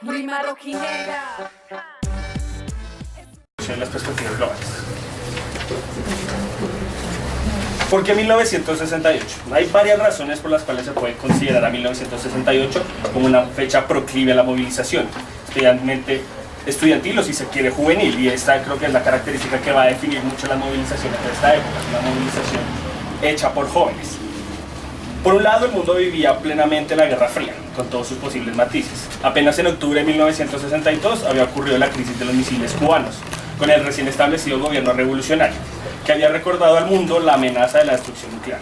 Rima rojinera. En las perspectivas globales. ¿Por qué 1968? Hay varias razones por las cuales se puede considerar a 1968 como una fecha proclive a la movilización, especialmente estudiantil o si se quiere juvenil, y esta creo que es la característica que va a definir mucho las movilizaciones de esta época, una movilización hecha por jóvenes. Por un lado, el mundo vivía plenamente la Guerra Fría, con todos sus posibles matices. Apenas en octubre de 1962 había ocurrido la crisis de los misiles cubanos, con el recién establecido gobierno revolucionario, que había recordado al mundo la amenaza de la destrucción nuclear.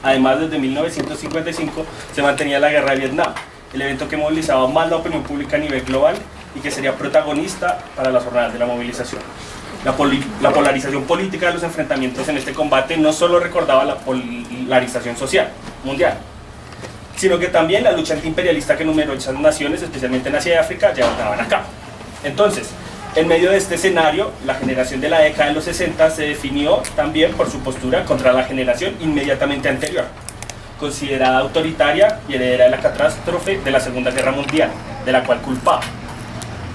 Además, desde 1955 se mantenía la guerra de Vietnam, el evento que movilizaba más la opinión pública a nivel global y que sería protagonista para las jornadas de la movilización. La polarización política de los enfrentamientos en este combate no solo recordaba la polarización social mundial, sino que también la lucha antiimperialista que numerosas naciones, especialmente en Asia y África, llevaban a cabo. Entonces, en medio de este escenario, la generación de la década de los 60 se definió también por su postura contra la generación inmediatamente anterior, considerada autoritaria y heredera de la catástrofe de la Segunda Guerra Mundial, de la cual culpaba.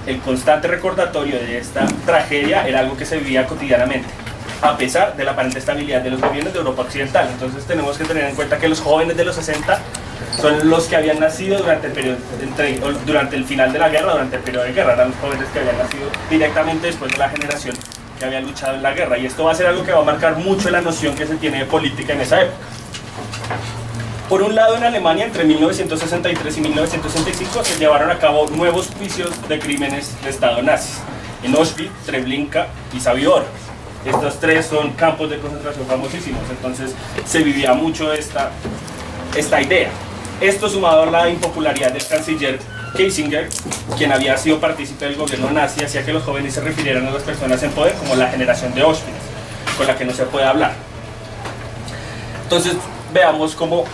El constante recordatorio de esta tragedia era algo que se vivía cotidianamente, a pesar de la aparente estabilidad de los gobiernos de Europa Occidental. Entonces tenemos que tener en cuenta que los jóvenes de los 60 son los que habían nacido durante el final de la guerra, durante el periodo de guerra. Eran los jóvenes que habían nacido directamente después de la generación que había luchado en la guerra. Y esto va a ser algo que va a marcar mucho la noción que se tiene de política en esa época. Por un lado, en Alemania, entre 1963 y 1965, se llevaron a cabo nuevos juicios de crímenes de Estado nazis, en Auschwitz, Treblinka y Sobibor. Estos tres son campos de concentración famosísimos, entonces se vivía mucho esta idea. Esto sumado a la impopularidad del canciller Kissinger, quien había sido partícipe del gobierno nazi, hacía que los jóvenes se refirieran a las personas en poder como la generación de Auschwitz, con la que no se puede hablar. Entonces veamos cómo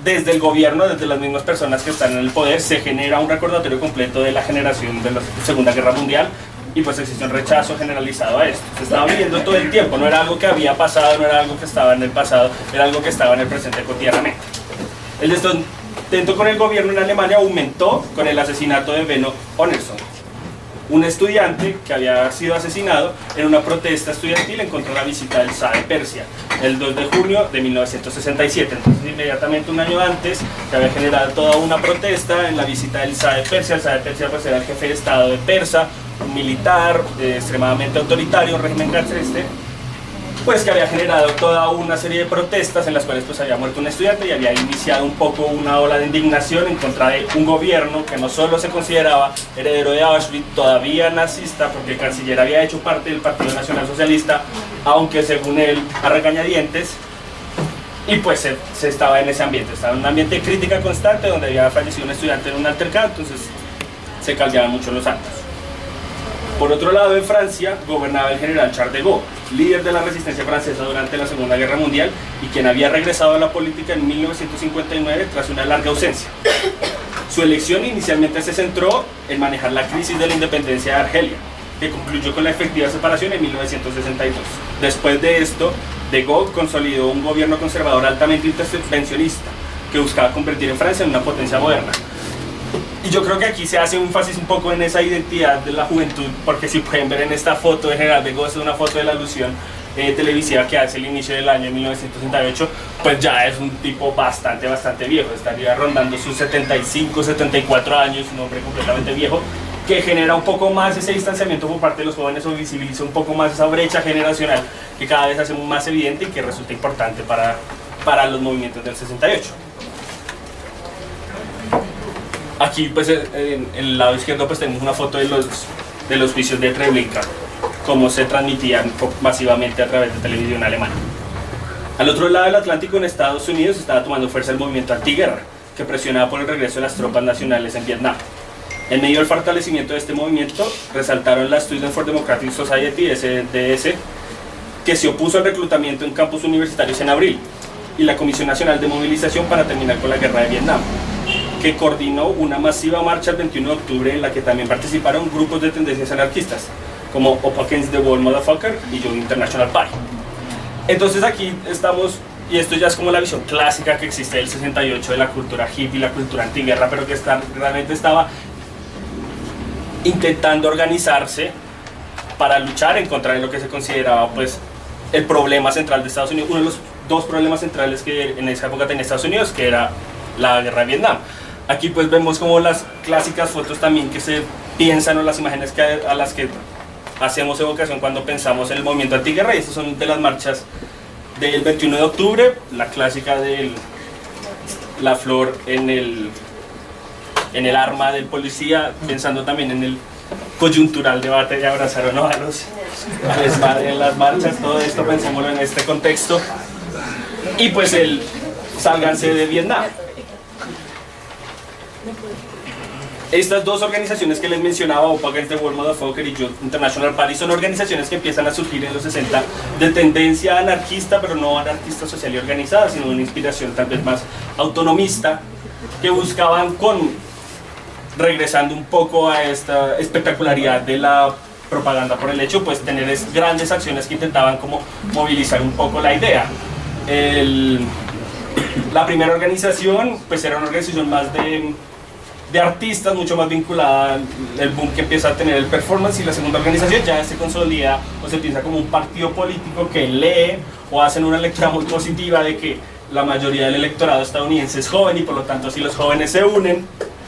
desde el gobierno, desde las mismas personas que están en el poder, se genera un recordatorio completo de la generación de la Segunda Guerra Mundial, y pues existe un rechazo generalizado a esto. Se estaba viviendo todo el tiempo, no era algo que había pasado, no era algo que estaba en el pasado, era algo que estaba en el presente cotidianamente. El descontento con el gobierno en Alemania aumentó con el asesinato de Benno Honnerson, un estudiante que había sido asesinado en una protesta estudiantil en contra de la visita del Shah de Persia, el 2 de junio de 1967. Entonces, inmediatamente un año antes, se había generado toda una protesta en la visita del Shah de Persia. El Shah de Persia pues, era el jefe de Estado de Persa, un militar extremadamente autoritario, un régimen castreste, pues que había generado toda una serie de protestas en las cuales pues había muerto un estudiante y había iniciado un poco una ola de indignación en contra de un gobierno que no solo se consideraba heredero de Auschwitz, todavía nazista, porque el canciller había hecho parte del Partido Nacional Socialista, aunque según él a regañadientes, y pues se estaba en ese ambiente, estaba en un ambiente de crítica constante donde había fallecido un estudiante en un altercado, entonces se caldeaban mucho los actos. Por otro lado, en Francia gobernaba el general Charles de Gaulle, líder de la resistencia francesa durante la Segunda Guerra Mundial y quien había regresado a la política en 1959 tras una larga ausencia. Su elección inicialmente se centró en manejar la crisis de la independencia de Argelia, que concluyó con la efectiva separación en 1962. Después de esto, de Gaulle consolidó un gobierno conservador altamente intervencionista que buscaba convertir a Francia en una potencia moderna. Y yo creo que aquí se hace énfasis un poco en esa identidad de la juventud, porque si pueden ver en esta foto de General de Gaulle, es una foto de la alusión televisiva que hace el inicio del año 1968, pues ya es un tipo bastante viejo, estaría rondando sus 75, 74 años, un hombre completamente viejo, que genera un poco más ese distanciamiento por parte de los jóvenes o visibiliza un poco más esa brecha generacional que cada vez hace más evidente y que resulta importante para los movimientos del 68. Aquí pues en el lado izquierdo pues tenemos una foto de los juicios de Treblinka, cómo se transmitían masivamente a través de televisión alemana. Al otro lado del Atlántico, en Estados Unidos, estaba tomando fuerza el movimiento antiguerra, que presionaba por el regreso de las tropas nacionales en Vietnam. En medio del fortalecimiento de este movimiento, resaltaron la Student for Democratic Society, SDS, que se opuso al reclutamiento en campus universitarios en abril, y la Comisión Nacional de Movilización para terminar con la guerra de Vietnam, que coordinó una masiva marcha el 21 de octubre en la que también participaron grupos de tendencias anarquistas, como Up Against the Wall Motherfucker y Young International Party. Entonces aquí estamos, y esto ya es como la visión clásica que existe del 68 de la cultura hippie y la cultura antiguerra, pero que realmente estaba intentando organizarse para luchar en contra de lo que se consideraba pues el problema central de Estados Unidos, uno de los dos problemas centrales que en esa época tenía Estados Unidos, que era la guerra de Vietnam. Aquí pues vemos como las clásicas fotos también que se piensan, o las imágenes a las que hacemos evocación cuando pensamos en el movimiento antiguerra, y estas son de las marchas del 21 de octubre, la clásica de la flor en el arma del policía, pensando también en el coyuntural debate de abrazar o no a los en las marchas, todo esto pensémoslo en este contexto, y pues el sálganse de Vietnam. Estas dos organizaciones que les mencionaba, OPA Against the World Motherfucker y Youth International Party, son organizaciones que empiezan a surgir en los 60 de tendencia anarquista, pero no anarquista social y organizada, sino una inspiración tal vez más autonomista, que buscaban regresando un poco a esta espectacularidad de la propaganda por el hecho, pues tener grandes acciones que intentaban como movilizar un poco la idea. La primera organización pues era una organización más de artistas, mucho más vinculada al boom que empieza a tener el performance, y la segunda organización ya se consolida o se piensa como un partido político que lee o hacen una lectura muy positiva de que la mayoría del electorado estadounidense es joven, y por lo tanto si los jóvenes se unen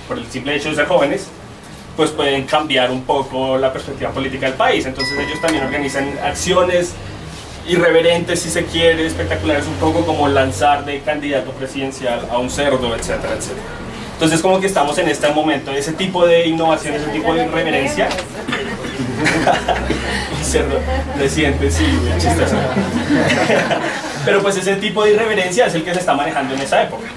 por el simple hecho de ser jóvenes, pues pueden cambiar un poco la perspectiva política del país. Entonces ellos también organizan acciones irreverentes, si se quiere, espectaculares, un poco como lanzar de candidato presidencial a un cerdo, etcétera, etcétera. Entonces como que estamos en este momento, ese tipo de innovación, ese tipo de irreverencia. Un cerdo reciente, sí, muy chistoso. Pero pues ese tipo de irreverencia es el que se está manejando en esa época.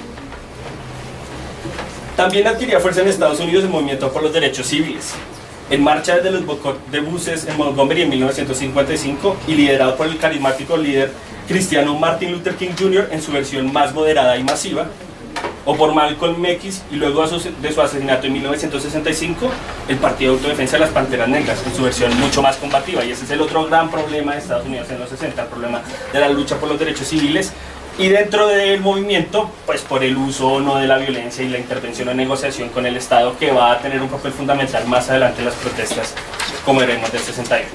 También adquiría fuerza en Estados Unidos el movimiento por los derechos civiles, en marcha desde los boicot de buses en Montgomery en 1955 y liderado por el carismático líder cristiano Martin Luther King Jr. en su versión más moderada y masiva, o por Malcolm X, y luego de su asesinato en 1965, el Partido de Autodefensa de las Panteras Negras, en su versión mucho más combativa. Y ese es el otro gran problema de Estados Unidos en los 60, el problema de la lucha por los derechos civiles, y dentro del movimiento, pues por el uso o no de la violencia y la intervención o negociación con el Estado, que va a tener un papel fundamental más adelante en las protestas, como veremos del 68.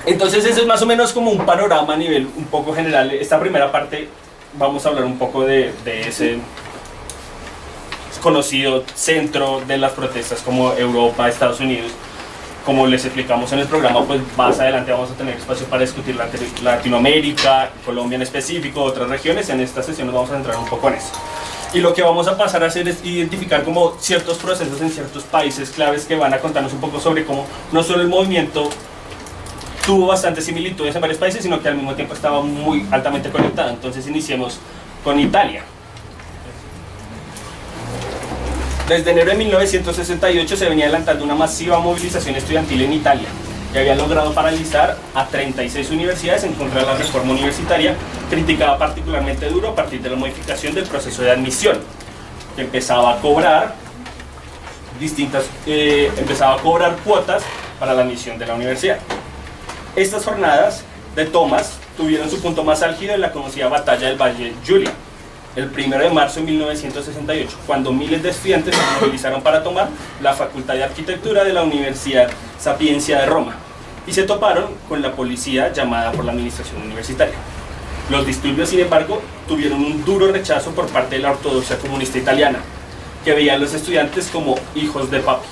Entonces ese es más o menos como un panorama a nivel un poco general. Esta primera parte vamos a hablar un poco de ese conocido centro de las protestas como Europa, Estados Unidos. Como les explicamos en el programa, pues más adelante vamos a tener espacio para discutir Latinoamérica, Colombia en específico, otras regiones. En esta sesión nos vamos a centrar un poco en eso. Y lo que vamos a pasar a hacer es identificar como ciertos procesos en ciertos países claves que van a contarnos un poco sobre cómo no solo el movimiento tuvo bastantes similitudes en varios países, sino que al mismo tiempo estaba muy altamente conectado. Entonces iniciemos con Italia. Desde enero de 1968 se venía adelantando una masiva movilización estudiantil en Italia, que había logrado paralizar a 36 universidades en contra de la reforma universitaria, criticada particularmente duro a partir de la modificación del proceso de admisión, que empezaba a cobrar cuotas para la admisión de la universidad. Estas jornadas de tomas tuvieron su punto más álgido en la conocida batalla del Valle Giulia, el 1 de marzo de 1968, cuando miles de estudiantes se movilizaron para tomar la Facultad de Arquitectura de la Universidad Sapienza de Roma y se toparon con la policía llamada por la administración universitaria. Los disturbios, sin embargo, tuvieron un duro rechazo por parte de la ortodoxia comunista italiana, que veía a los estudiantes como hijos de papi.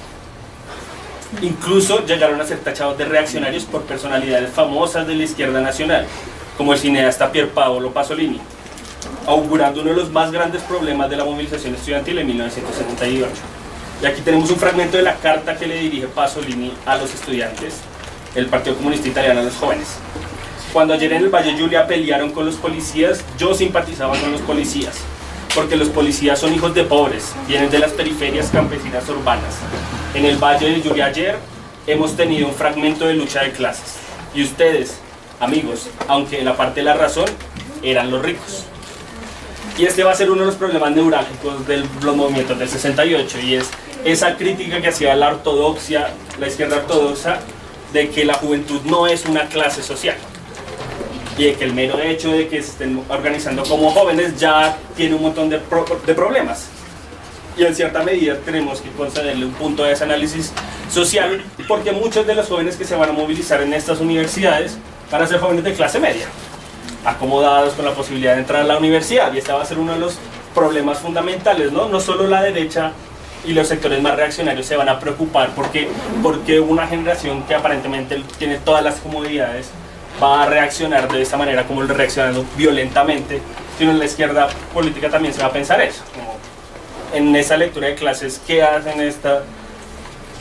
Incluso llegaron a ser tachados de reaccionarios por personalidades famosas de la izquierda nacional, como el cineasta Pier Paolo Pasolini, augurando uno de los más grandes problemas de la movilización estudiantil en 1978. Y aquí tenemos un fragmento de la carta que le dirige Pasolini a los estudiantes, el Partido Comunista Italiano, a los jóvenes. Cuando ayer en el Valle Giulia pelearon con los policías, yo simpatizaba con los policías, porque los policías son hijos de pobres, vienen de las periferias campesinas urbanas. En el Valle de Giulia ayer hemos tenido un fragmento de lucha de clases, y ustedes, amigos, aunque en la parte de la razón, eran los ricos. Y este va a ser uno de los problemas neurálgicos de los movimientos del 68, y es esa crítica que hacía la ortodoxia, la izquierda ortodoxa, de que la juventud no es una clase social, y de que el mero hecho de que se estén organizando como jóvenes ya tiene un montón de problemas. y en cierta medida tenemos que concederle un punto de ese análisis social, porque muchos de los jóvenes que se van a movilizar en estas universidades van a ser jóvenes de clase media, acomodados con la posibilidad de entrar a la universidad, y este va a ser uno de los problemas fundamentales, ¿no? No solo la derecha y los sectores más reaccionarios se van a preocupar porque una generación que aparentemente tiene todas las comodidades va a reaccionar de esta manera como reaccionando violentamente, sino en la izquierda política también se va a pensar eso, como en esa lectura de clases, ¿qué hacen esta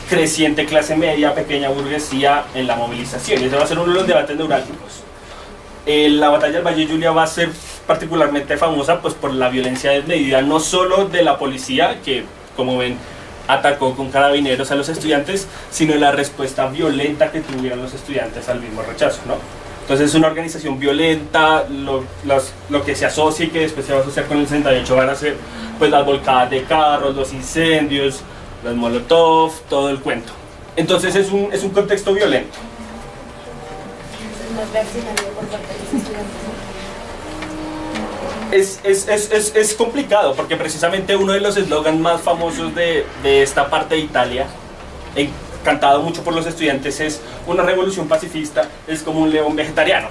creciente clase media, pequeña burguesía en la movilización? Y ese va a ser uno de los debates neurálgicos. La batalla del Valle Julia va a ser particularmente famosa pues, por la violencia desmedida, no solo de la policía, que como ven atacó con carabineros a los estudiantes, sino la respuesta violenta que tuvieron los estudiantes al mismo rechazo, ¿no? Entonces es una organización violenta, lo que se asocia y que después se va a asociar con el 68 van a ser pues, las volcadas de carros, los incendios, los molotov, todo el cuento. Entonces es un contexto violento. Es complicado porque precisamente uno de los eslogans más famosos de esta parte de Italia, cantado mucho por los estudiantes, es una revolución pacifista, es como un león vegetariano.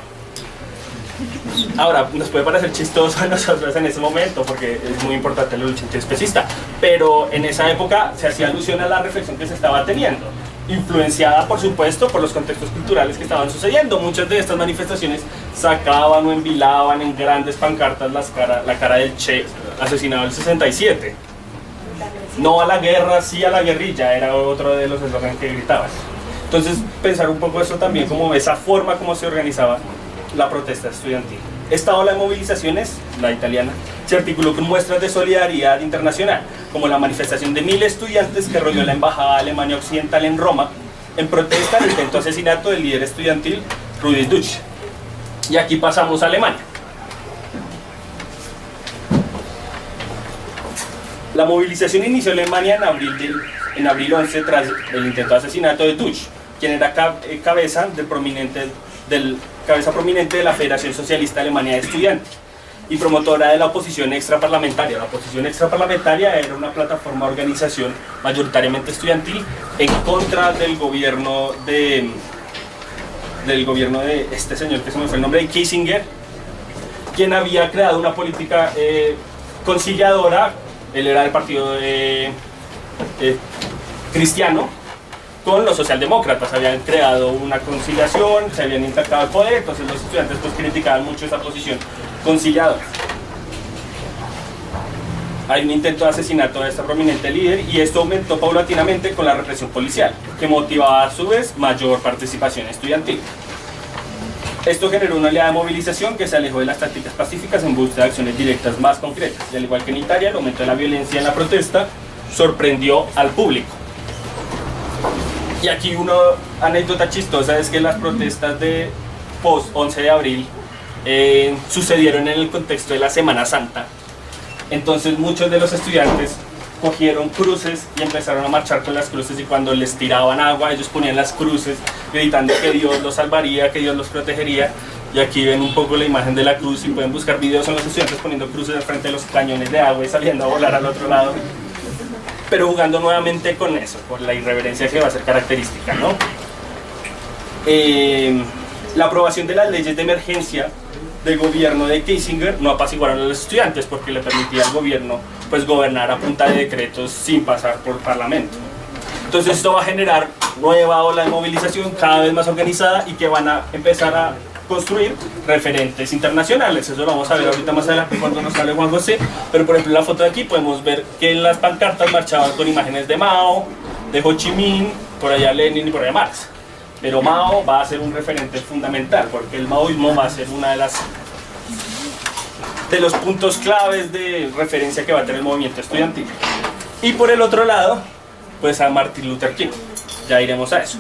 Ahora, nos puede parecer chistoso a nosotros en ese momento porque es muy importante la lucha antiespecista, pero en esa época se hacía alusión a la reflexión que se estaba teniendo, influenciada por supuesto por los contextos culturales que estaban sucediendo. Muchas de estas manifestaciones sacaban o envilaban en grandes pancartas la cara del Che asesinado en el 67. No a la guerra, sí a la guerrilla, era otro de los eslogans que gritaban. Entonces pensar un poco eso también, como esa forma como se organizaba la protesta estudiantil. Esta ola de movilizaciones, la italiana, se articuló con muestras de solidaridad internacional, como la manifestación de 1000 estudiantes que rodeó la embajada de Alemania Occidental en Roma, en protesta al intento de asesinato del líder estudiantil Rudi Dutsch. Y aquí pasamos a Alemania. La movilización inició en Alemania en abril 11 tras el intento de asesinato de Dutsch, quien era cabeza prominente de la Federación Socialista Alemania de Estudiantes y promotora de la oposición extraparlamentaria. La oposición extraparlamentaria era una plataforma de organización mayoritariamente estudiantil en contra del gobierno de este señor que se me fue el nombre, de Kissinger, quien había creado una política conciliadora. Él era del partido cristiano con los socialdemócratas, habían creado una conciliación, se habían intercambiado el poder, entonces los estudiantes pues criticaban mucho esa posición conciliadora. Hay un intento de asesinato de este prominente líder y esto aumentó paulatinamente con la represión policial, que motivaba a su vez mayor participación estudiantil. Esto generó una oleada de movilización que se alejó de las tácticas pacíficas en busca de acciones directas más concretas. Y al igual que en Italia, el aumento de la violencia en la protesta sorprendió al público. Y aquí una anécdota chistosa es que las protestas de post 11 de abril sucedieron en el contexto de la Semana Santa. Entonces muchos de los estudiantes cogieron cruces y empezaron a marchar con las cruces, y cuando les tiraban agua ellos ponían las cruces gritando que Dios los salvaría, que Dios los protegería. Y aquí ven un poco la imagen de la cruz y pueden buscar videos en los estudiantes poniendo cruces al frente de los cañones de agua y saliendo a volar al otro lado, pero jugando nuevamente con eso, por la irreverencia que va a ser característica, ¿no? La aprobación de las leyes de emergencia del gobierno de Kissinger no apaciguaron a los estudiantes porque le permitía al gobierno pues gobernar a punta de decretos sin pasar por parlamento. Entonces esto va a generar nueva ola de movilización cada vez más organizada y que van a empezar a construir referentes internacionales. Eso lo vamos a ver ahorita más adelante cuando nos hable Juan José, pero por ejemplo en la foto de aquí podemos ver que en las pancartas marchaban con imágenes de Mao, de Ho Chi Minh, por allá Lenin y por allá Marx. Pero Mao va a ser un referente fundamental porque el maoísmo va a ser una de los puntos claves de referencia que va a tener el movimiento estudiantil. Y por el otro lado, pues a Martin Luther King. Ya iremos a eso.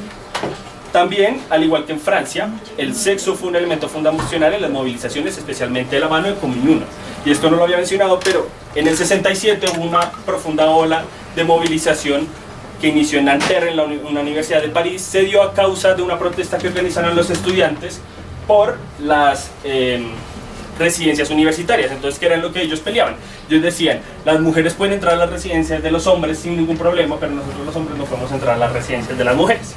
También, al igual que en Francia, el sexo fue un elemento fundacional en las movilizaciones, especialmente de la mano de Común. Y esto no lo había mencionado, pero en el 67 hubo una profunda ola de movilización que inició en Nanterre, en una universidad de París. Se dio a causa de una protesta que organizaron los estudiantes por las residencias universitarias. Entonces, ¿qué era lo que ellos peleaban? Ellos decían, las mujeres pueden entrar a las residencias de los hombres sin ningún problema, pero nosotros los hombres no podemos entrar a las residencias de las mujeres.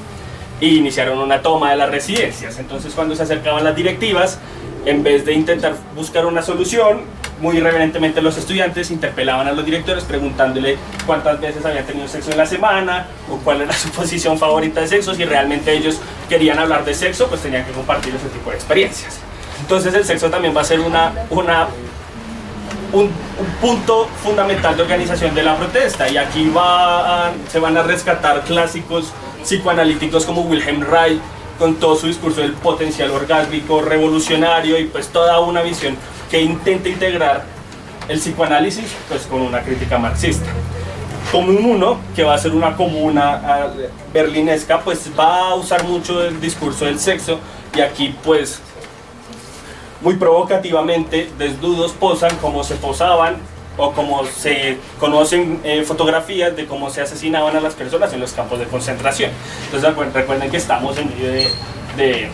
Y iniciaron una toma de las residencias. Entonces, cuando se acercaban las directivas, en vez de intentar buscar una solución, muy irreverentemente los estudiantes interpelaban a los directores preguntándole cuántas veces habían tenido sexo en la semana o cuál era su posición favorita de sexo. Si realmente ellos querían hablar de sexo, pues tenían que compartir ese tipo de experiencias. Entonces el sexo también va a ser un punto fundamental de organización de la protesta, y aquí se van a rescatar clásicos psicoanalíticos como Wilhelm Reich, con todo su discurso del potencial orgásmico revolucionario, y pues toda una visión que intenta integrar el psicoanálisis pues con una crítica marxista. Común 1, que va a ser una comuna berlinesca, pues va a usar mucho el discurso del sexo, y aquí pues muy provocativamente desnudos posan como se posaban o como se conocen fotografías de cómo se asesinaban a las personas en los campos de concentración. Entonces recuerden que estamos en medio de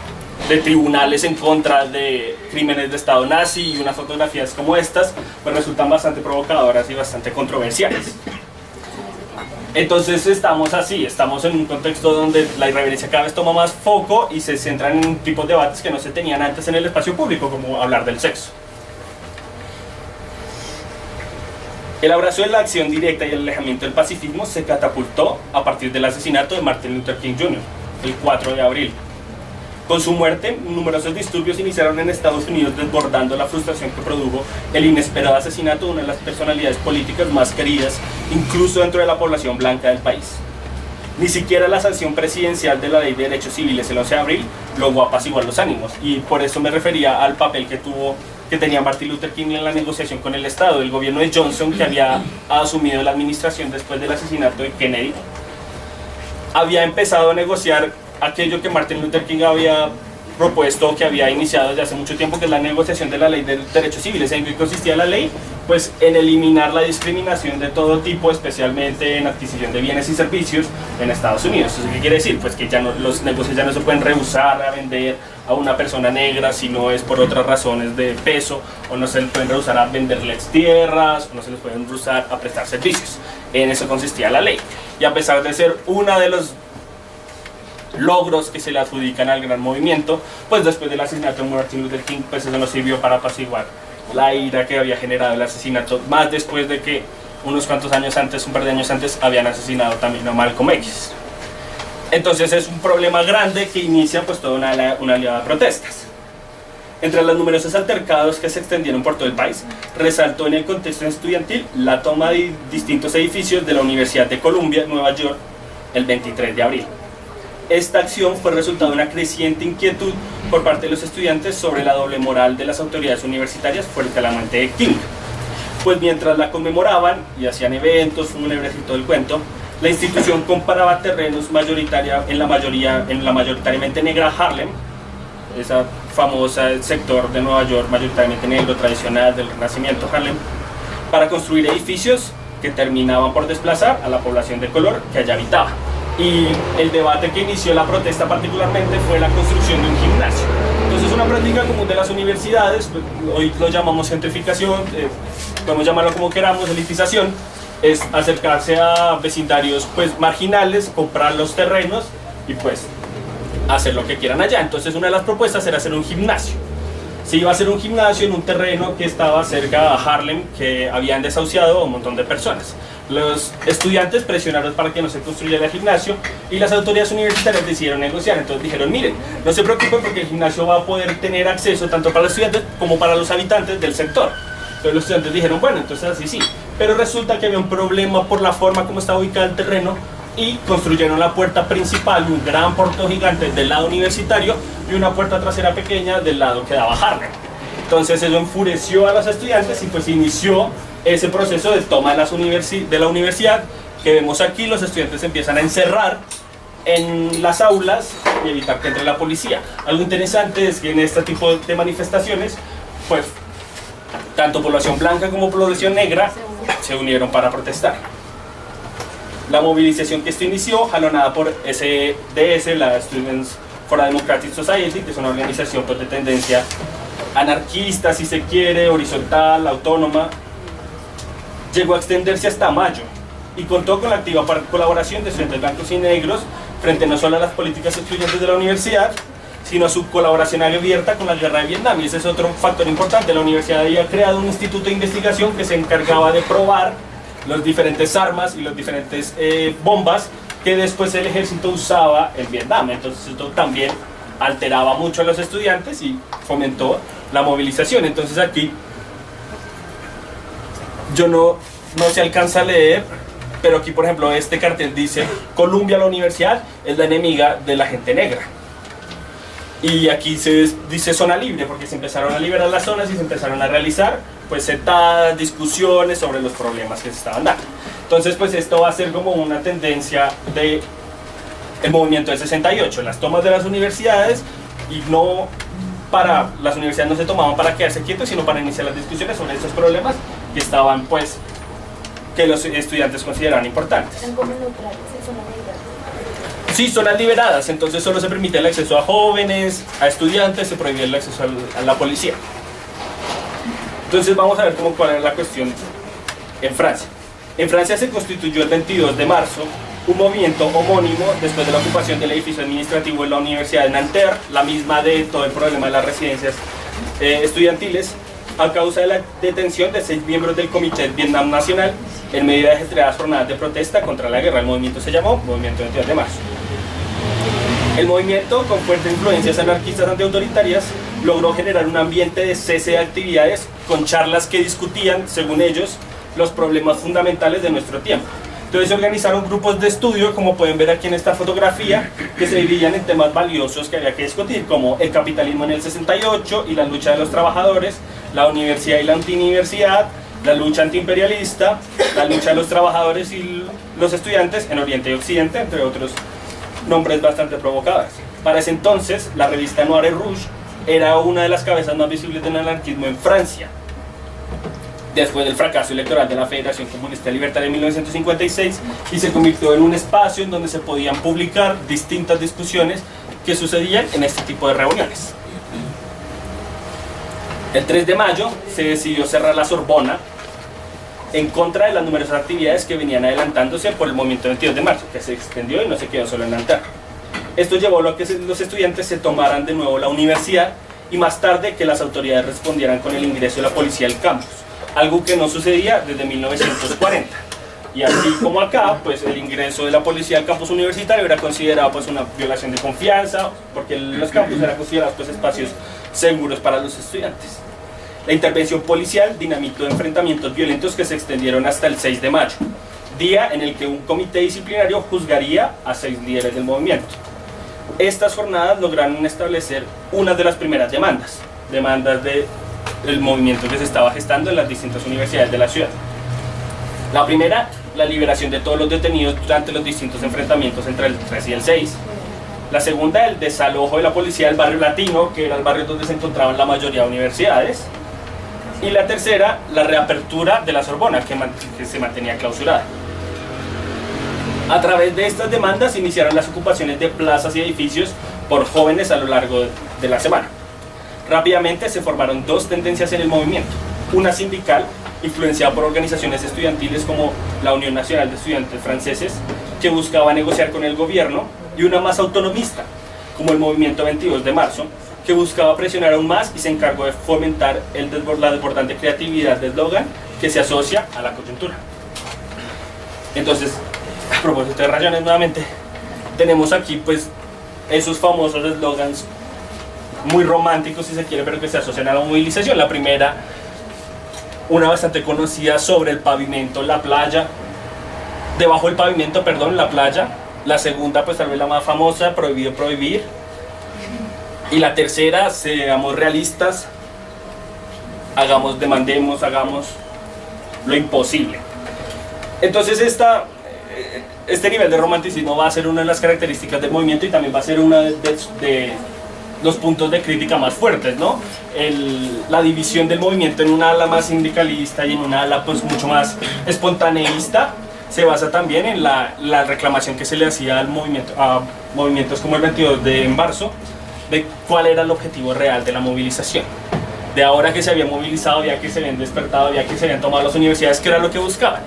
tribunales en contra de crímenes de Estado nazi, y unas fotografías como estas pues resultan bastante provocadoras y bastante controversiales. Entonces estamos en un contexto donde la irreverencia cada vez toma más foco y se centran en tipos de debates que no se tenían antes en el espacio público, como hablar del sexo. El abrazo de la acción directa y el alejamiento del pacifismo se catapultó a partir del asesinato de Martin Luther King Jr., el 4 de abril. Con su muerte, numerosos disturbios iniciaron en Estados Unidos, desbordando la frustración que produjo el inesperado asesinato de una de las personalidades políticas más queridas, incluso dentro de la población blanca del país. Ni siquiera la sanción presidencial de la Ley de Derechos Civiles el 11 de abril logró apaciguar los ánimos, y por eso me refería al papel que tenía Martin Luther King en la negociación con el Estado. El gobierno de Johnson, que había asumido la administración después del asesinato de Kennedy, había empezado a negociar aquello que Martin Luther King había propuesto, que había iniciado desde hace mucho tiempo, que es la negociación de la Ley de Derechos Civiles. ¿En qué consistía la ley? Pues en eliminar la discriminación de todo tipo, especialmente en adquisición de bienes y servicios en Estados Unidos. ¿Eso qué quiere decir? Pues que ya no, los negocios ya no se pueden rehusar a vender a una persona negra si no es por otras razones de peso, o no se les pueden rehusar a venderles tierras, o no se les pueden rehusar a prestar servicios. En eso consistía la ley. Y a pesar de ser una de los logros que se le adjudican al gran movimiento, pues después del asesinato de Martin Luther King, pues eso no sirvió para apaciguar la ira que había generado el asesinato, más después de que unos cuantos años antes, un par de años antes, habían asesinado también a Malcolm X. Entonces es un problema grande que inicia pues toda una oleada de protestas. Entre los numerosos altercados que se extendieron por todo el país, resaltó en el contexto estudiantil la toma de distintos edificios de la Universidad de Columbia, Nueva York, el 23 de abril. Esta acción fue resultado de una creciente inquietud por parte de los estudiantes sobre la doble moral de las autoridades universitarias frente a la muerte de King. Pues mientras la conmemoraban y hacían eventos, fúnebres y todo el cuento, la institución comparaba terrenos en la mayoritariamente negra Harlem, esa famosa sector de Nueva York mayoritariamente negro tradicional del Renacimiento Harlem, para construir edificios que terminaban por desplazar a la población de color que allá habitaba. Y el debate que inició la protesta particularmente fue la construcción de un gimnasio. Entonces una práctica común de las universidades, hoy lo llamamos gentrificación, podemos llamarlo como queramos, elitización, es acercarse a vecindarios pues marginales, comprar los terrenos y pues hacer lo que quieran allá. Entonces una de las propuestas era hacer un gimnasio. Se iba a hacer un gimnasio en un terreno que estaba cerca a Harlem, que habían desahuciado a un montón de personas. Los estudiantes presionaron para que no se construyera el gimnasio, y las autoridades universitarias decidieron negociar. Entonces dijeron, miren, no se preocupen porque el gimnasio va a poder tener acceso tanto para los estudiantes como para los habitantes del sector. Entonces los estudiantes dijeron, bueno, entonces así sí. Pero resulta que había un problema por la forma como estaba ubicado el terreno, y construyeron la puerta principal, un gran portón gigante del lado universitario y una puerta trasera pequeña del lado que daba Harlem. Entonces eso enfureció a los estudiantes y pues inició ese proceso de toma de la universidad, que vemos aquí. Los estudiantes empiezan a encerrar en las aulas y evitar que entre la policía. Algo interesante es que en este tipo de manifestaciones, pues tanto población blanca como población negra se unieron para protestar. La movilización que esto inició, jalonada por SDS, la Students for a Democratic Society, que es una organización pues, de tendencia anarquista, si se quiere, horizontal, autónoma, llegó a extenderse hasta mayo y contó con la activa colaboración de estudiantes blancos y negros frente no solo a las políticas excluyentes de la universidad, sino a su colaboración abierta con la guerra de Vietnam. Y ese es otro factor importante. La universidad había creado un instituto de investigación que se encargaba de probar las diferentes armas y las diferentes bombas que después el ejército usaba en Vietnam. Entonces esto también alteraba mucho a los estudiantes y fomentó la movilización. Entonces aquí yo no se alcanza a leer, pero aquí por ejemplo este cartel dice: Columbia, la universidad, es la enemiga de la gente negra. Y aquí se dice zona libre, porque se empezaron a liberar las zonas y se empezaron a realizar pues sentadas, discusiones sobre los problemas que se estaban dando. Entonces pues esto va a ser como una tendencia de el movimiento del 68, las tomas de las universidades, y no para, las universidades no se tomaban para quedarse quietos, sino para iniciar las discusiones sobre estos problemas que estaban pues, que los estudiantes consideraban importantes. Eran como neutrales, son neutrales. Sí, zonas liberadas, entonces solo se permite el acceso a jóvenes, a estudiantes, se prohibía el acceso a la policía. Entonces vamos a ver cuál es la cuestión en Francia. En Francia se constituyó el 22 de marzo un movimiento homónimo después de la ocupación del edificio administrativo de la Universidad de Nanterre, la misma de todo el problema de las residencias estudiantiles, a causa de la detención de 6 miembros del Comité Vietnam Nacional en medio de ajetreadas jornadas de protesta contra la guerra. El movimiento se llamó Movimiento 22 de marzo. El movimiento, con fuertes influencias anarquistas antiautoritarias, logró generar un ambiente de cese de actividades con charlas que discutían, según ellos, los problemas fundamentales de nuestro tiempo. Entonces se organizaron grupos de estudio, como pueden ver aquí en esta fotografía, que se dividían en temas valiosos que había que discutir, como el capitalismo en el 68 y la lucha de los trabajadores, la universidad y la antiuniversidad, la lucha antiimperialista, la lucha de los trabajadores y los estudiantes en Oriente y Occidente, entre otros nombres bastante provocadores. Para ese entonces, la revista Noir et Rouge era una de las cabezas más visibles del anarquismo en Francia. Después del fracaso electoral de la Federación Comunista Libertaria en 1956, y se convirtió en un espacio en donde se podían publicar distintas discusiones que sucedían en este tipo de reuniones. El 3 de mayo se decidió cerrar la Sorbona en contra de las numerosas actividades que venían adelantándose por el movimiento 22 de marzo, que se extendió y no se quedó solo en Nanterre. Esto llevó a que los estudiantes se tomaran de nuevo la universidad y más tarde que las autoridades respondieran con el ingreso de la policía al campus, algo que no sucedía desde 1940. Y así como acá, pues el ingreso de la policía al campus universitario era considerado pues una violación de confianza, porque los campus eran considerados pues espacios seguros para los estudiantes. La intervención policial dinamitó enfrentamientos violentos que se extendieron hasta el 6 de mayo, día en el que un comité disciplinario juzgaría a 6 líderes del movimiento. Estas jornadas lograron establecer una de las primeras demandas del movimiento que se estaba gestando en las distintas universidades de la ciudad. La primera, la liberación de todos los detenidos durante los distintos enfrentamientos entre el 3 y el 6. La segunda, el desalojo de la policía del barrio latino, que era el barrio donde se encontraban la mayoría de universidades. Y la tercera, la reapertura de la Sorbona, que se mantenía clausurada. A través de estas demandas iniciaron las ocupaciones de plazas y edificios por jóvenes a lo largo de la semana. Rápidamente se formaron dos tendencias en el movimiento: una sindical, influenciada por organizaciones estudiantiles como la Unión Nacional de Estudiantes Franceses, que buscaba negociar con el gobierno, y una más autonomista, como el movimiento 22 de marzo, que buscaba presionar aún más y se encargó de fomentar la desbordante creatividad de eslogan que se asocia a la coyuntura. Entonces, a propósito de rayones nuevamente, tenemos aquí pues esos famosos eslogans muy románticos, si se quiere, pero que se asocian a la movilización. La primera, una bastante conocida: sobre el pavimento, la playa. Debajo del pavimento, perdón, la playa. La segunda, pues tal vez la más famosa: prohibido prohibir. Y la tercera, seamos realistas, demandemos, hagamos lo imposible. Entonces este nivel de romanticismo va a ser una de las características del movimiento y también va a ser uno de los puntos de crítica más fuertes, ¿no? La división del movimiento en una ala más sindicalista y en una ala pues mucho más espontaneísta se basa también en la reclamación que se le hacía a movimientos como el 22 de marzo, de cuál era el objetivo real de la movilización. de ahora que se habían movilizado, ya que se habían despertado, ya que se habían tomado las universidades, que era lo que buscaban.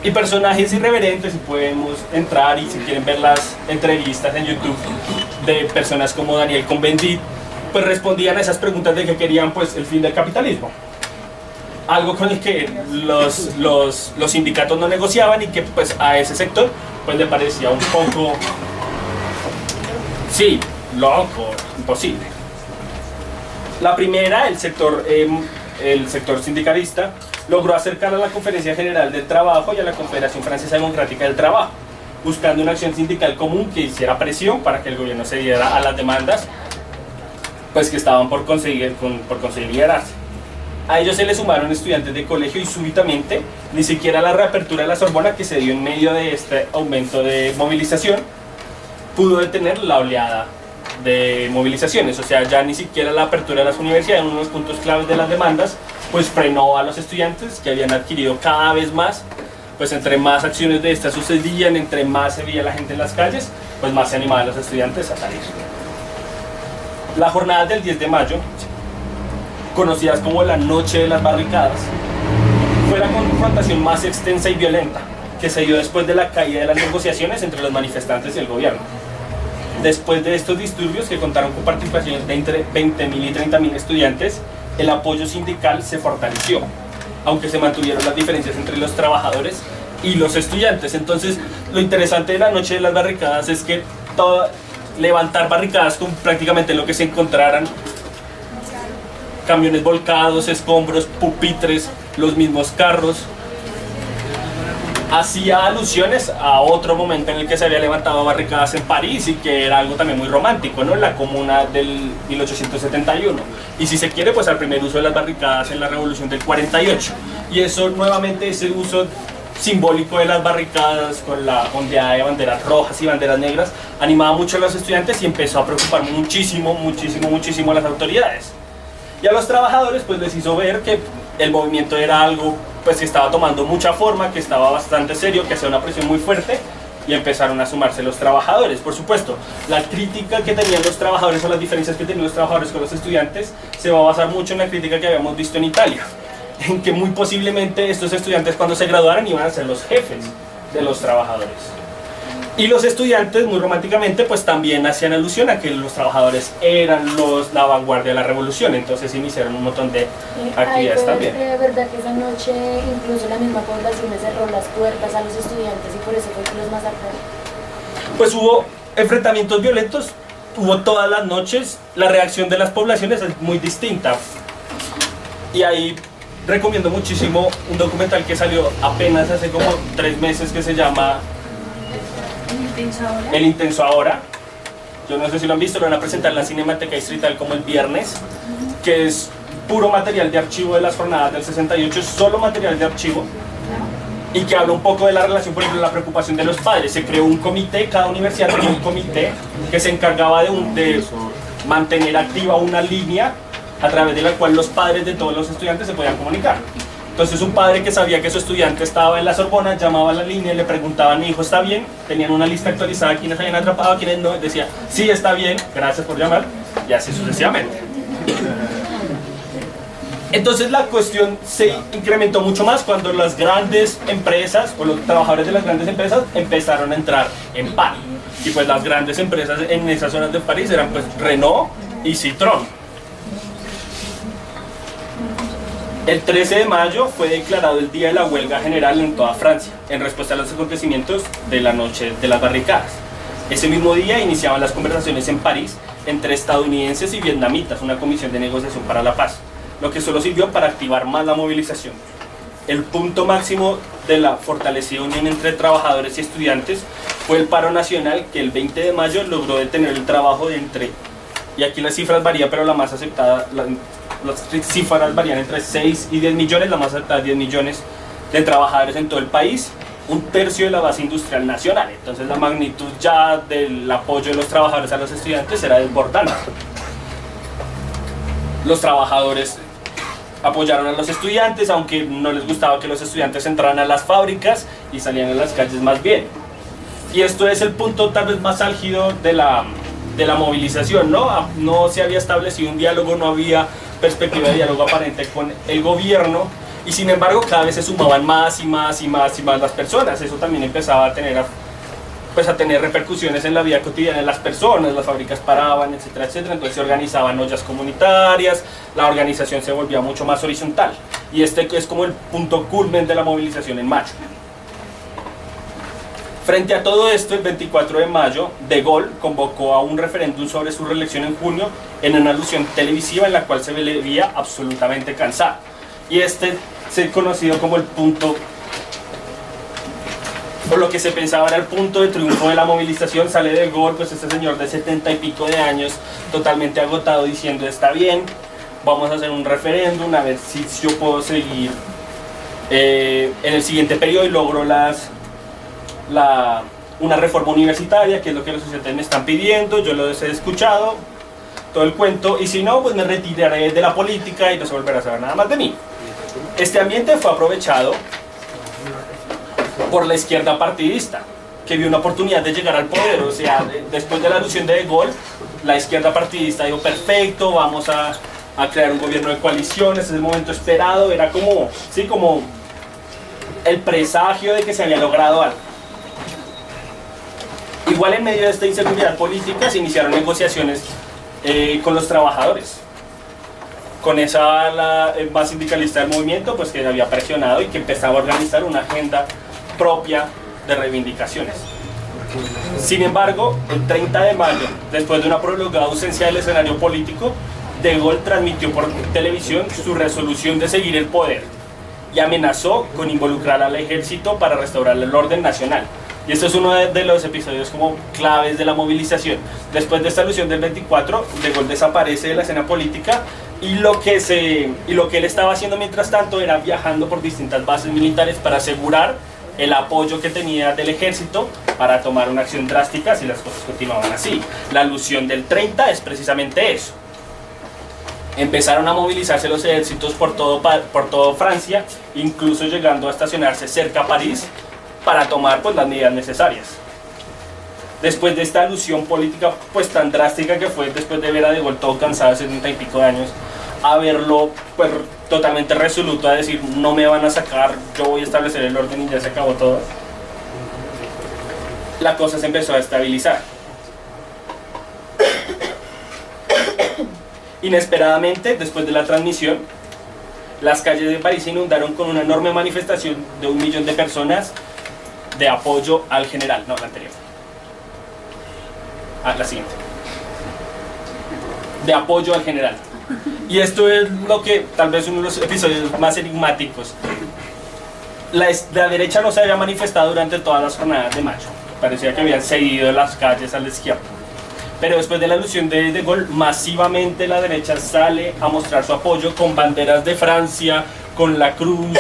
Y personajes irreverentes, y podemos entrar y si quieren ver las entrevistas en YouTube de personas como Daniel Cohn-Bendit, pues respondían a esas preguntas de que querían pues el fin del capitalismo. Algo con el que los sindicatos no negociaban y que pues a ese sector pues le parecía un poco, sí, loco, imposible. La primera, el sector sindicalista, logró acercar a la Conferencia General del Trabajo y a la Confederación Francesa Democrática del Trabajo, buscando una acción sindical común que hiciera presión para que el gobierno se diera a las demandas pues, que estaban por conseguir liderarse. A ellos se le sumaron estudiantes de colegio y súbitamente ni siquiera la reapertura de la Sorbona, que se dio en medio de este aumento de movilización, pudo detener la oleada de movilizaciones. O sea, ya ni siquiera la apertura de las universidades, uno de los puntos claves de las demandas, pues frenó a los estudiantes que habían adquirido cada vez más, pues entre más acciones de estas sucedían, entre más se veía la gente en las calles, pues más se animaban los estudiantes a salir. La jornada del 10 de mayo, conocidas como la Noche de las Barricadas, fue la confrontación más extensa y violenta que se dio después de la caída de las negociaciones entre los manifestantes y el gobierno. Después de estos disturbios, que contaron con participación de entre 20.000 y 30.000 estudiantes, el apoyo sindical se fortaleció, aunque se mantuvieron las diferencias entre los trabajadores y los estudiantes. Entonces, lo interesante de la Noche de las Barricadas es que levantar barricadas con prácticamente lo que se encontraran: camiones volcados, escombros, pupitres, los mismos carros. Hacía alusiones a otro momento en el que se había levantado barricadas en París y que era algo también muy romántico, ¿no? En la Comuna del 1871. Y si se quiere, pues al primer uso de las barricadas en la Revolución del 48. Y eso, nuevamente, ese uso simbólico de las barricadas con la ondeada de banderas rojas y banderas negras, animaba mucho a los estudiantes y empezó a preocupar muchísimo a las autoridades. Y a los trabajadores pues les hizo ver que el movimiento era algo pues que estaba tomando mucha forma, que estaba bastante serio, que hacía una presión muy fuerte, y empezaron a sumarse los trabajadores. Por supuesto, la crítica que tenían los trabajadores o las diferencias que tenían los trabajadores con los estudiantes se va a basar mucho en la crítica que habíamos visto en Italia, en que muy posiblemente estos estudiantes cuando se graduaran iban a ser los jefes de los trabajadores. Y los estudiantes, muy románticamente, pues también hacían alusión a que los trabajadores eran la vanguardia de la revolución. Entonces iniciaron un montón de actividades también. ¿Es verdad que esa noche incluso la misma población le cerró las puertas a los estudiantes y por eso fue que los masacraron? Pues hubo enfrentamientos violentos, hubo todas las noches. La reacción de las poblaciones es muy distinta. Y ahí recomiendo muchísimo un documental que salió apenas hace como 3 meses que se llama El Intenso Ahora. Yo no sé si lo han visto, lo van a presentar en la Cinemateca Distrital como el viernes, que es puro material de archivo de las jornadas del 68, solo material de archivo, y que habla un poco de la relación, por ejemplo, la preocupación de los padres. Se creó un comité, cada universidad tenía un comité que se encargaba de mantener activa una línea a través de la cual los padres de todos los estudiantes se podían comunicar. Entonces un padre que sabía que su estudiante estaba en la Sorbona llamaba a la línea y le preguntaba: mi hijo está bien. Tenían una lista actualizada, quienes habían atrapado, quienes no. Decía: sí, está bien, gracias por llamar, y así sucesivamente. Entonces la cuestión se incrementó mucho más cuando las grandes empresas o los trabajadores de las grandes empresas empezaron a entrar en paro. Y pues las grandes empresas en esas zonas de París eran pues Renault y Citroën. El 13 de mayo fue declarado el Día de la Huelga General en toda Francia, en respuesta a los acontecimientos de la Noche de las Barricadas. Ese mismo día iniciaban las conversaciones en París entre estadounidenses y vietnamitas, una comisión de negociación para la paz, lo que solo sirvió para activar más la movilización. El punto máximo de la fortalecida unión entre trabajadores y estudiantes fue el paro nacional, que el 20 de mayo logró detener el trabajo de y aquí las cifras varían, pero la más aceptada, las cifras varían entre 6 y 10 millones, la más alta 10 millones de trabajadores en todo el país, 1/3 de la base industrial nacional. Entonces la magnitud ya del apoyo de los trabajadores a los estudiantes era desbordante. Los trabajadores apoyaron a los estudiantes, aunque no les gustaba que los estudiantes entraran a las fábricas y salían a las calles más bien. Y esto es el punto tal vez más álgido de la movilización, ¿no? No se había establecido un diálogo, no había perspectiva de diálogo aparente con el gobierno, y sin embargo cada vez se sumaban más y más y más y más las personas. Eso también empezaba a tener repercusiones en la vida cotidiana de las personas, las fábricas paraban, etcétera, etcétera. Entonces se organizaban ollas comunitarias, la organización se volvía mucho más horizontal, y este es como el punto culmen de la movilización en mayo. Frente a todo esto, el 24 de mayo, De Gaulle convocó a un referéndum sobre su reelección en junio en una alusión televisiva en la cual se le veía absolutamente cansado. Y este se conocido como el punto, por lo que se pensaba era el punto de triunfo de la movilización. Sale De Gaulle, pues este señor de 70 y pico de años, totalmente agotado, diciendo: está bien, vamos a hacer un referéndum, a ver si yo puedo seguir en el siguiente periodo y logro una reforma universitaria, que es lo que los estudiantes me están pidiendo, yo los he escuchado, todo el cuento, y si no, pues me retiraré de la política y no se volverá a saber nada más de mí. Este ambiente fue aprovechado por la izquierda partidista, que vio una oportunidad de llegar al poder. O sea, después de la alusión de Gaulle, la izquierda partidista dijo: perfecto, vamos a crear un gobierno de coaliciones, es el momento esperado. Era como, sí, como el presagio de que se había logrado algo. Igual, en medio de esta inseguridad política se iniciaron negociaciones con los trabajadores, con la más sindicalista del movimiento, pues que había presionado y que empezaba a organizar una agenda propia de reivindicaciones. Sin embargo, el 30 de mayo, después de una prolongada ausencia del escenario político, De Gaulle transmitió por televisión su resolución de seguir el poder y amenazó con involucrar al ejército para restaurar el orden nacional. Y esto es uno de los episodios como claves de la movilización. Después de esta alusión del 24, De Gaulle desaparece de la escena política, y lo que él estaba haciendo mientras tanto era viajando por distintas bases militares para asegurar el apoyo que tenía del ejército para tomar una acción drástica si las cosas continuaban así. La alusión del 30 es precisamente eso. Empezaron a movilizarse los ejércitos por todo Francia, incluso llegando a estacionarse cerca a París para tomar, pues, las medidas necesarias. Después de esta alusión política, pues, tan drástica, que fue después de ver a De Gaulle todo cansado de 70 y pico de años, a verlo, pues, totalmente resoluto a decir: no me van a sacar, yo voy a establecer el orden y ya se acabó todo, la cosa se empezó a estabilizar. Inesperadamente, después de la transmisión, las calles de París se inundaron con una enorme manifestación de 1 millón de personas de apoyo al general. No, la anterior. La siguiente. De apoyo al general. Y esto es lo que, tal vez, uno de los episodios más enigmáticos. La derecha no se había manifestado durante todas las jornadas de mayo. Parecía que habían cedido las calles a la izquierda. Pero después de la alusión de Gaulle, masivamente la derecha sale a mostrar su apoyo con banderas de Francia, con la cruz.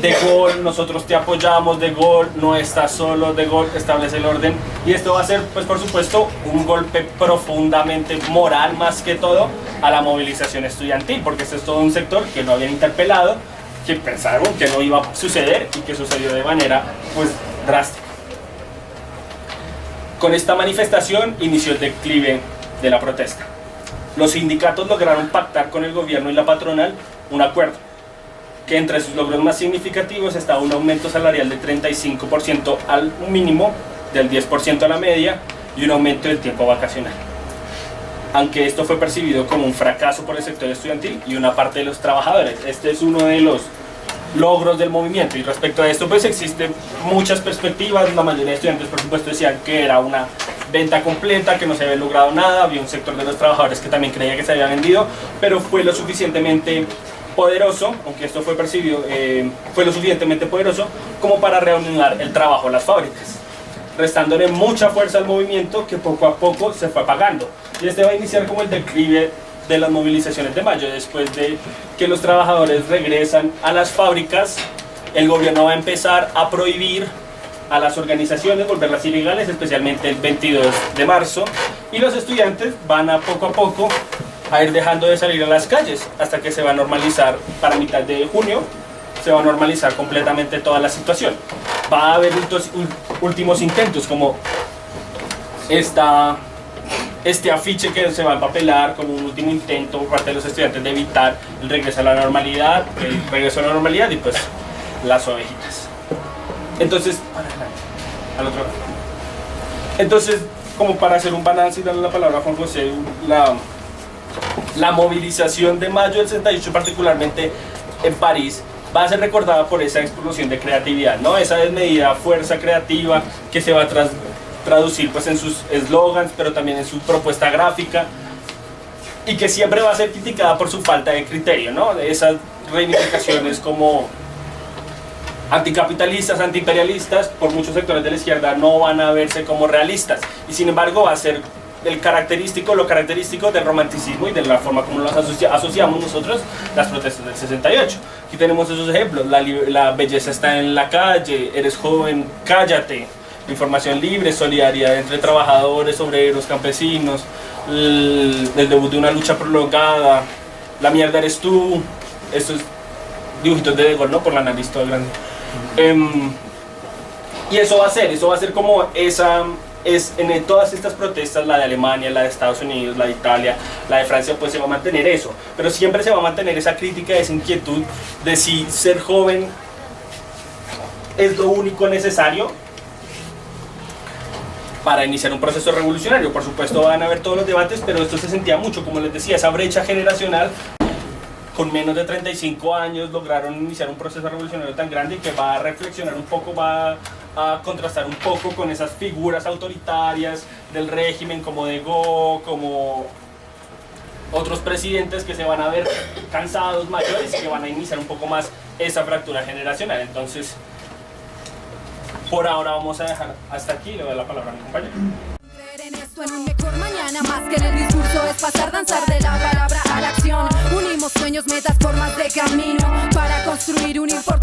De Gaulle, nosotros te apoyamos, De Gaulle, no estás solo, De Gaulle establece el orden. Y esto va a ser, pues, por supuesto, un golpe profundamente moral, más que todo, a la movilización estudiantil, porque este es todo un sector que no habían interpelado, que pensaron que no iba a suceder y que sucedió de manera, pues, drástica. Con esta manifestación inició el declive de la protesta. Los sindicatos lograron pactar con el gobierno y la patronal un acuerdo, que entre sus logros más significativos estaba un aumento salarial del 35% al mínimo, del 10% a la media, y un aumento del tiempo vacacional. Aunque esto fue percibido como un fracaso por el sector estudiantil y una parte de los trabajadores. Este es uno de los logros del movimiento, y respecto a esto, pues, existen muchas perspectivas. La mayoría de estudiantes, por supuesto, decían que era una venta completa, que no se había logrado nada. Había un sector de los trabajadores que también creía que se había vendido, pero fue lo suficientemente poderoso, aunque esto fue percibido, fue lo suficientemente poderoso como para reanudar el trabajo en las fábricas, restándole mucha fuerza al movimiento, que poco a poco se fue apagando. Y este va a iniciar como el declive de las movilizaciones de mayo. Después de que los trabajadores regresan a las fábricas, el gobierno va a empezar a prohibir a las organizaciones, volverlas ilegales, especialmente el 22 de marzo, y los estudiantes van a poco a ir dejando de salir a las calles, hasta que se va a normalizar para mitad de junio, se va a normalizar completamente toda la situación. Va a haber últimos intentos, como esta este afiche que se va a empapelar como un último intento por parte de los estudiantes de evitar el regreso a la normalidad, y pues las ovejitas. Entonces, para adelante, al otro lado. Entonces, como para hacer un balance y darle la palabra a Juan José, la movilización de mayo del 68, particularmente en París, va a ser recordada por esa explosión de creatividad, ¿no? Esa desmedida fuerza creativa que se va a traducir pues, en sus eslogans, pero también en su propuesta gráfica, y que siempre va a ser criticada por su falta de criterio, ¿no? Esas reivindicaciones como anticapitalistas, antiimperialistas, por muchos sectores de la izquierda no van a verse como realistas, y sin embargo va a ser lo característico del romanticismo y de la forma como los asociamos nosotros las protestas del 68. Aquí tenemos esos ejemplos: la belleza está en la calle, eres joven, cállate, información libre, solidaridad entre trabajadores, obreros, campesinos, el debut de una lucha prolongada, la mierda eres tú, estos dibujitos de De Gaulle, ¿no? Por la nariz todo grande. Y eso va a ser como en todas estas protestas, la de Alemania, la de Estados Unidos, la de Italia, la de Francia, pues se va a mantener eso, pero siempre se va a mantener esa crítica, esa inquietud de si ser joven es lo único necesario para iniciar un proceso revolucionario. Por supuesto van a haber todos los debates, pero esto se sentía mucho, como les decía, esa brecha generacional. Con menos de 35 años lograron iniciar un proceso revolucionario tan grande que va a reflexionar un poco, va a contrastar un poco con esas figuras autoritarias del régimen como De Gaulle, como otros presidentes que se van a ver cansados, mayores, y que van a iniciar un poco más esa fractura generacional. Entonces, por ahora vamos a dejar hasta aquí, le doy la palabra a mi compañero. En esto, en un mejor mañana, más que en el discurso es pasar, danzar de la palabra a la acción. Unimos sueños, metas, formas de camino para construir un importante